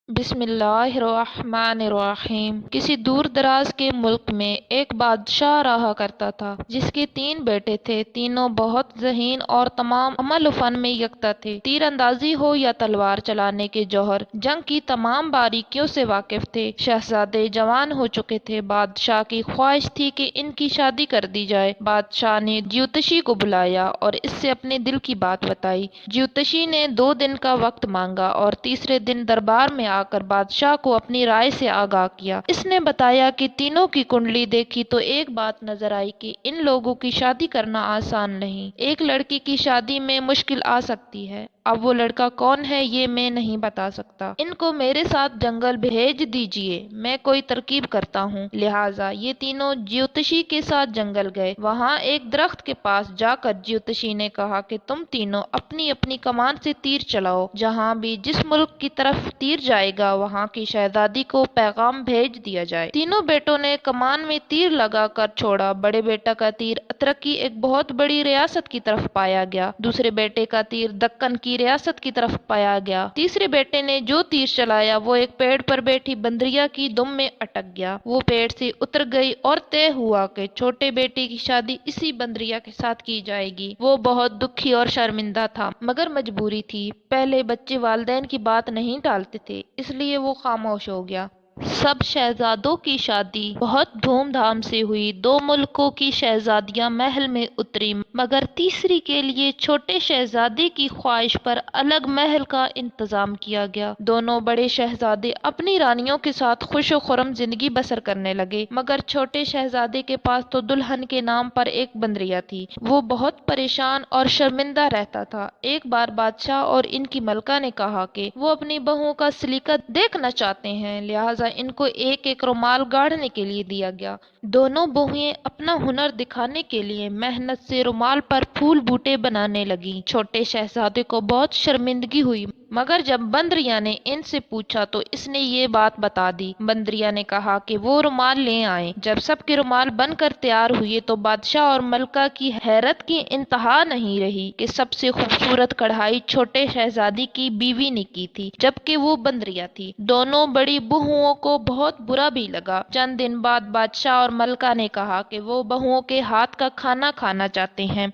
بسم اللہ الرحمن الرحیم۔ کسی دور دراز کے ملک میں ایک بادشاہ رہا کرتا تھا جس کے 3 بیٹے تھے۔ تینوں بہت ذہین اور تمام عمل و فن میں یکتا تھے۔ تیر اندازی ہو یا تلوار چلانے کے جوہر، جنگ کی تمام باریکیوں سے واقف تھے۔ شہزادے جوان ہو چکے تھے۔ بادشاہ کی خواہش تھی کہ ان کی شادی کر دی جائے۔ بادشاہ نے جیوتشی کو بلایا اور اس سے اپنے دل کی بات بتائی۔ جیوتشی نے 2 دن کا وقت مانگا اور تیسرے دن دربار میں آ کر بادشاہ کو اپنی رائے سے آگاہ کیا۔ اس نے بتایا کہ تینوں کی کنڈلی دیکھی تو ایک بات نظر آئی کہ ان لوگوں کی شادی کرنا آسان نہیں۔ ایک لڑکی کی شادی میں مشکل آ سکتی ہے۔ اب وہ لڑکا کون ہے یہ میں نہیں بتا سکتا۔ ان کو میرے ساتھ جنگل بھیج دیجیے، میں کوئی ترکیب کرتا ہوں۔ لہٰذا یہ تینوں جیوتشی کے ساتھ جنگل گئے۔ وہاں ایک درخت کے پاس جا کر جیوتشی نے کہا کہ تم تینوں اپنی اپنی کمان سے تیر چلاؤ۔ جہاں بھی جس ملک کی طرف تیر جائے گا وہاں کی شہزادی کو پیغام بھیج دیا جائے۔ تینوں بیٹوں نے کمان میں تیر لگا کر چھوڑا۔ بڑے بیٹا کا تیر اترک کی ایک بہت بڑی ریاست کی طرف پایا گیا۔ دوسرے بیٹے کا تیر دکن کی ریاست کی طرف پایا گیا۔ تیسرے بیٹے نے جو تیر چلایا وہ ایک پیڑ پر بیٹھی بندریا کی دم میں اٹک گیا۔ وہ پیڑ سے اتر گئی اور طے ہوا کہ چھوٹے بیٹے کی شادی اسی بندریا کے ساتھ کی جائے گی۔ وہ بہت دکھی اور شرمندہ تھا مگر مجبوری تھی۔ پہلے بچے والدین کی بات نہیں ٹالتے تھے، اس لیے وہ خاموش ہو گیا۔ سب شہزادوں کی شادی بہت دھوم دھام سے ہوئی۔ 2 ملکوں کی شہزادیاں محل میں اتری مگر تیسری کے لیے چھوٹے شہزادے کی خواہش پر الگ محل کا انتظام کیا گیا۔ دونوں بڑے شہزادے اپنی رانیوں کے ساتھ خوش و خرم زندگی بسر کرنے لگے مگر چھوٹے شہزادے کے پاس تو دلہن کے نام پر ایک بندریا تھی۔ وہ بہت پریشان اور شرمندہ رہتا تھا۔ ایک بار بادشاہ اور ان کی ملکہ نے کہا کہ وہ اپنی بہوؤں کا سلیقہ دیکھنا چاہتے ہیں، لہٰذا ان کو ایک ایک رومال گاڑنے کے لیے دیا گیا۔ دونوں بہوئیں اپنا ہنر دکھانے کے لیے محنت سے رومال پر پھول بوٹے بنانے لگیں۔ چھوٹے شہزادے کو بہت شرمندگی ہوئی مگر جب بندریا نے ان سے پوچھا تو اس نے یہ بات بتا دی۔ بندریا نے کہا کہ وہ رومال لے آئیں۔ جب سب کے رومال بن کر تیار ہوئے تو بادشاہ اور ملکہ کی حیرت کی انتہا نہیں رہی کہ سب سے خوبصورت کڑھائی چھوٹے شہزادی کی بیوی نے کی تھی جبکہ وہ بندریا تھی۔ دونوں بڑی بہوؤں کو بہت برا بھی لگا۔ چند دن بعد بادشاہ اور ملکہ نے کہا کہ وہ بہوؤں کے ہاتھ کا کھانا کھانا چاہتے ہیں۔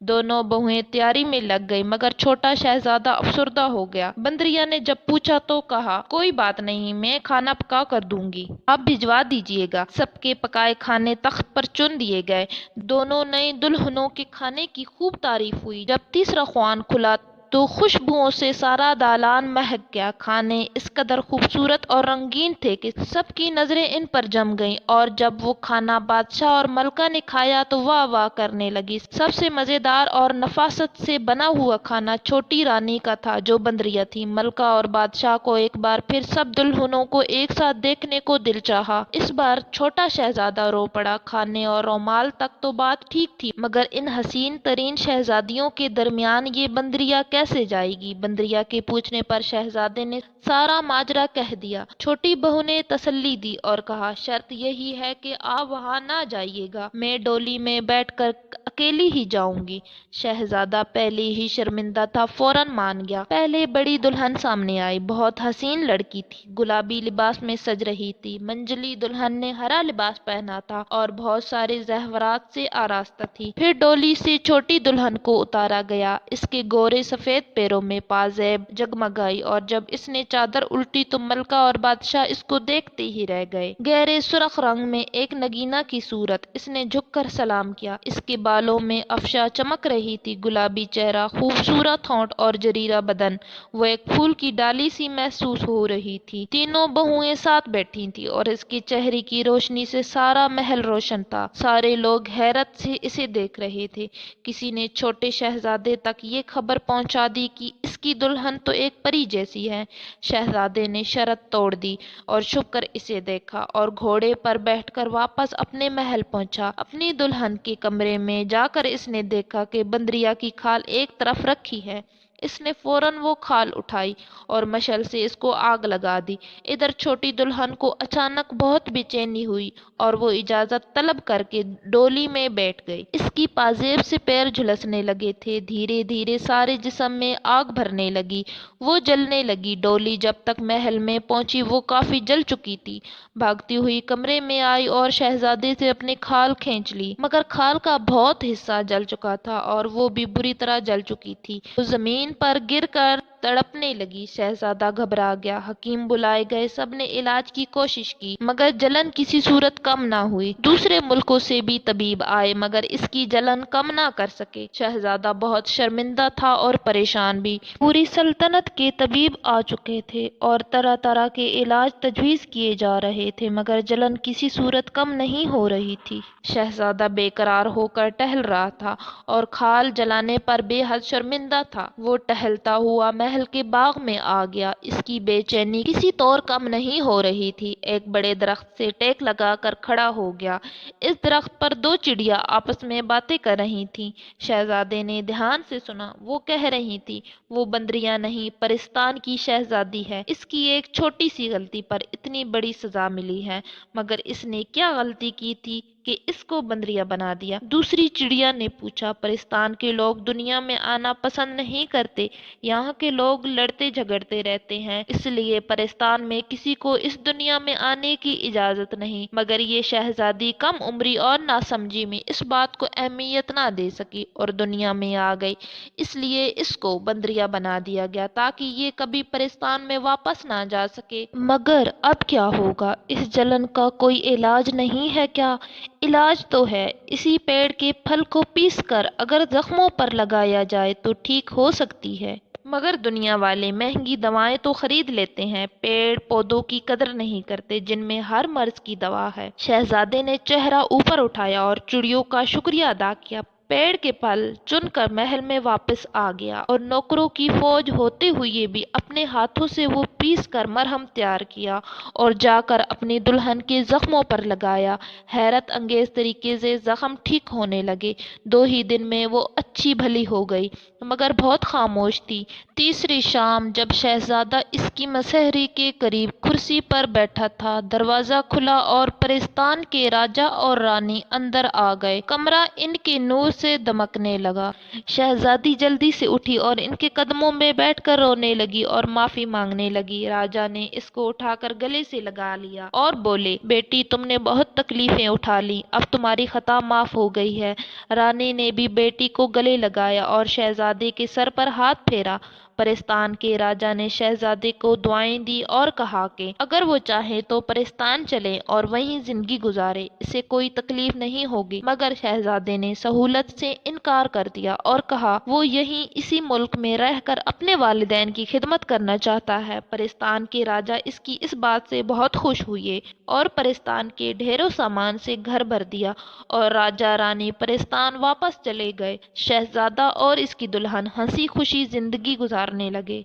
دونوں بہوئیں تیاری میں لگ گئی مگر چھوٹا شہزادہ افسردہ ہو گیا۔ بندریا نے جب پوچھا تو کہا کوئی بات نہیں، میں کھانا پکا کر دوں گی، آپ بھجوا دیجیے گا۔ سب کے پکائے کھانے تخت پر چن دیے گئے۔ دونوں نئی دلہنوں کے کھانے کی خوب تعریف ہوئی۔ جب تیسرا خوان کھلا تو خوشبوؤں سے سارا دالان مہک گیا۔ کھانے اس قدر خوبصورت اور رنگین تھے کہ سب کی نظریں ان پر جم گئیں اور جب وہ کھانا بادشاہ اور ملکہ نے کھایا تو واہ واہ کرنے لگی۔ سب سے مزیدار اور نفاست سے بنا ہوا کھانا چھوٹی رانی کا تھا جو بندریا تھی۔ ملکہ اور بادشاہ کو ایک بار پھر سب دلہنوں کو ایک ساتھ دیکھنے کو دل چاہا۔ اس بار چھوٹا شہزادہ رو پڑا۔ کھانے اور رومال تک تو بات ٹھیک تھی مگر ان حسین ترین شہزادیوں کے درمیان یہ بندریا کیسے جائے گی؟ بندریا کے پوچھنے پر شہزادے نے سارا ماجرا کہہ دیا۔ چھوٹی بہو نے تسلی دی اور کہا شرط یہی ہے کہ آپ وہاں نہ جائیے گا، میں ڈولی میں بیٹھ کر اکیلی ہی جاؤں گی۔ شہزادہ پہلے ہی شرمندہ تھا، فوراً مان گیا۔ پہلے بڑی دلہن سامنے آئی۔ بہت حسین لڑکی تھی، گلابی لباس میں سج رہی تھی۔ منجلی دلہن نے ہرا لباس پہنا تھا اور بہت سارے زیورات سے آراستہ تھی۔ پھر ڈولی سے چھوٹی دلہن کو اتارا گیا۔ اس کے گورے سفید پیروں میں پازیب جگمگائی اور جب اس نے چادر الٹی تو ملکہ اور بادشاہ اس کو دیکھتے ہی رہ گئے۔ گہرے سرخ رنگ میں ایک نگینہ کی صورت، اس نے جھک کر سلام کیا۔ اس کے بالوں میں افشاں چمک رہی تھی، گلابی چہرہ، خوبصورت ہونٹ اور جریرہ بدن، وہ ایک پھول کی ڈالی سی محسوس ہو رہی تھی۔ تینوں بہوئیں ساتھ بیٹھی تھیں اور اس کے چہرے کی روشنی سے سارا محل روشن تھا۔ سارے لوگ حیرت سے اسے دیکھ رہے تھے۔ کسی نے چھوٹے شہزادے تک یہ خبر پہنچا دی کہ اس کی دلہن تو ایک پری جیسی ہے۔ شہزادے نے شرط توڑ دی اور چھپ کر اسے دیکھا اور گھوڑے پر بیٹھ کر واپس اپنے محل پہنچا۔ اپنی دلہن کے کمرے میں جا کر اس نے دیکھا کہ بندریا کی کھال ایک طرف رکھی ہے اس نے فوراً وہ کھال اٹھائی اور مشعل سے اس کو آگ لگا دی۔ ادھر چھوٹی دلہن کو اچانک بہت بے چینی ہوئی اور وہ اجازت طلب کر کے ڈولی میں بیٹھ گئی۔ اس کی پازیب سے پیر جھلسنے لگے تھے، دھیرے دھیرے سارے جسم میں آگ بھرنے لگی، وہ جلنے لگی۔ ڈولی جب تک محل میں پہنچی وہ کافی جل چکی تھی۔ بھاگتی ہوئی کمرے میں آئی اور شہزادے سے اپنی کھال کھینچ لی، مگر کھال کا بہت حصہ جل چکا تھا اور وہ بھی بری طرح جل چکی تھی۔ وہ زمین پر گر کر تڑپنے لگی۔ شہزادہ گھبرا گیا، حکیم بلائے گئے، سب نے علاج کی کوشش کی مگر جلن کسی صورت کم نہ ہوئی۔ دوسرے ملکوں سے بھی طبیب آئے مگر اس کی جلن کم نہ کر سکے۔ شہزادہ بہت شرمندہ تھا اور پریشان بھی۔ پوری سلطنت کے طبیب آ چکے تھے اور طرح طرح کے علاج تجویز کیے جا رہے تھے مگر جلن کسی صورت کم نہیں ہو رہی تھی۔ شہزادہ بے قرار ہو کر ٹہل رہا تھا اور کھال جلانے پر بے حد شرمندہ تھا۔ وہ ٹہلتا ہوا محل کے باغ میں آ گیا۔ اس کی بے چینی کسی طور کم نہیں ہو رہی تھی۔ ایک بڑے درخت سے ٹیک لگا کر کھڑا ہو گیا۔ اس درخت پر دو چڑیا آپس میں باتیں کر رہی تھیں۔ شہزادے نے دھیان سے سنا۔ وہ کہہ رہی تھیں، وہ بندریاں نہیں، پرستان کی شہزادی ہے۔ اس کی ایک چھوٹی سی غلطی پر اتنی بڑی سزا ملی ہے، مگر اس نے کیا غلطی کی تھی کہ اس کو بندریا بنا دیا؟ دوسری چڑیا نے پوچھا، پرستان کے لوگ دنیا میں آنا پسند نہیں کرتے، یہاں کے لوگ لڑتے جھگڑتے رہتے ہیں، اس لیے پرستان میں کسی کو اس دنیا میں آنے کی اجازت نہیں۔ مگر یہ شہزادی کم عمری اور ناسمجھی میں اس بات کو اہمیت نہ دے سکی اور دنیا میں آ گئی، اس لیے اس کو بندریا بنا دیا گیا تاکہ یہ کبھی پرستان میں واپس نہ جا سکے۔ مگر اب کیا ہوگا؟ اس جلن کا کوئی علاج نہیں ہے کیا؟ علاج تو ہے، اسی پیڑ کے پھل کو پیس کر اگر زخموں پر لگایا جائے تو ٹھیک ہو سکتی ہے۔ مگر دنیا والے مہنگی دوائیں تو خرید لیتے ہیں، پیڑ پودوں کی قدر نہیں کرتے جن میں ہر مرض کی دوا ہے۔ شہزادے نے چہرہ اوپر اٹھایا اور چڑیوں کا شکریہ ادا کیا۔ پیڑ کے پھل چن کر محل میں واپس آ گیا اور نوکروں کی فوج ہوتے ہوئے بھی اپنے ہاتھوں سے وہ پیس کر مرہم تیار کیا اور جا کر اپنی دلہن کے زخموں پر لگایا۔ حیرت انگیز طریقے سے زخم ٹھیک ہونے لگے۔ 2 ہی دن میں وہ اچھی بھلی ہو گئی مگر بہت خاموش تھی۔ تیسری شام جب شہزادہ اس کی مسحری کے قریب کرسی پر بیٹھا تھا، دروازہ کھلا اور پرستان کے راجا اور رانی اندر آ گئے۔ کمرہ ان کے نور سے دمکنے لگا۔ شہزادی جلدی سے اٹھی اور ان کے قدموں میں بیٹھ کر رونے لگی اور معافی مانگنے لگی۔ راجا نے اس کو اٹھا کر گلے سے لگا لیا اور بولے، بیٹی تم نے بہت تکلیفیں اٹھا لیں، اب تمہاری خطا معاف ہو گئی ہے۔ رانی نے بھی بیٹی کو گلے لگایا اور شہزادے کے سر پر ہاتھ پھیرا۔ پرستان کے راجا نے شہزادے کو دعائیں دی اور کہا کہ اگر وہ چاہے تو پرستان چلے اور وہیں زندگی گزارے، اسے کوئی تکلیف نہیں ہوگی۔ مگر شہزادے نے سہولت سے انکار کر دیا اور کہا وہ یہیں اسی ملک میں رہ کر اپنے والدین کی خدمت کرنا چاہتا ہے۔ پرستان کے راجا اس کی اس بات سے بہت خوش ہوئے اور پرستان کے ڈھیروں سامان سے گھر بھر دیا اور راجا رانی پرستان واپس چلے گئے۔ شہزادہ اور اس کی دلہن ہنسی خوشی زندگی گزارنے لگے۔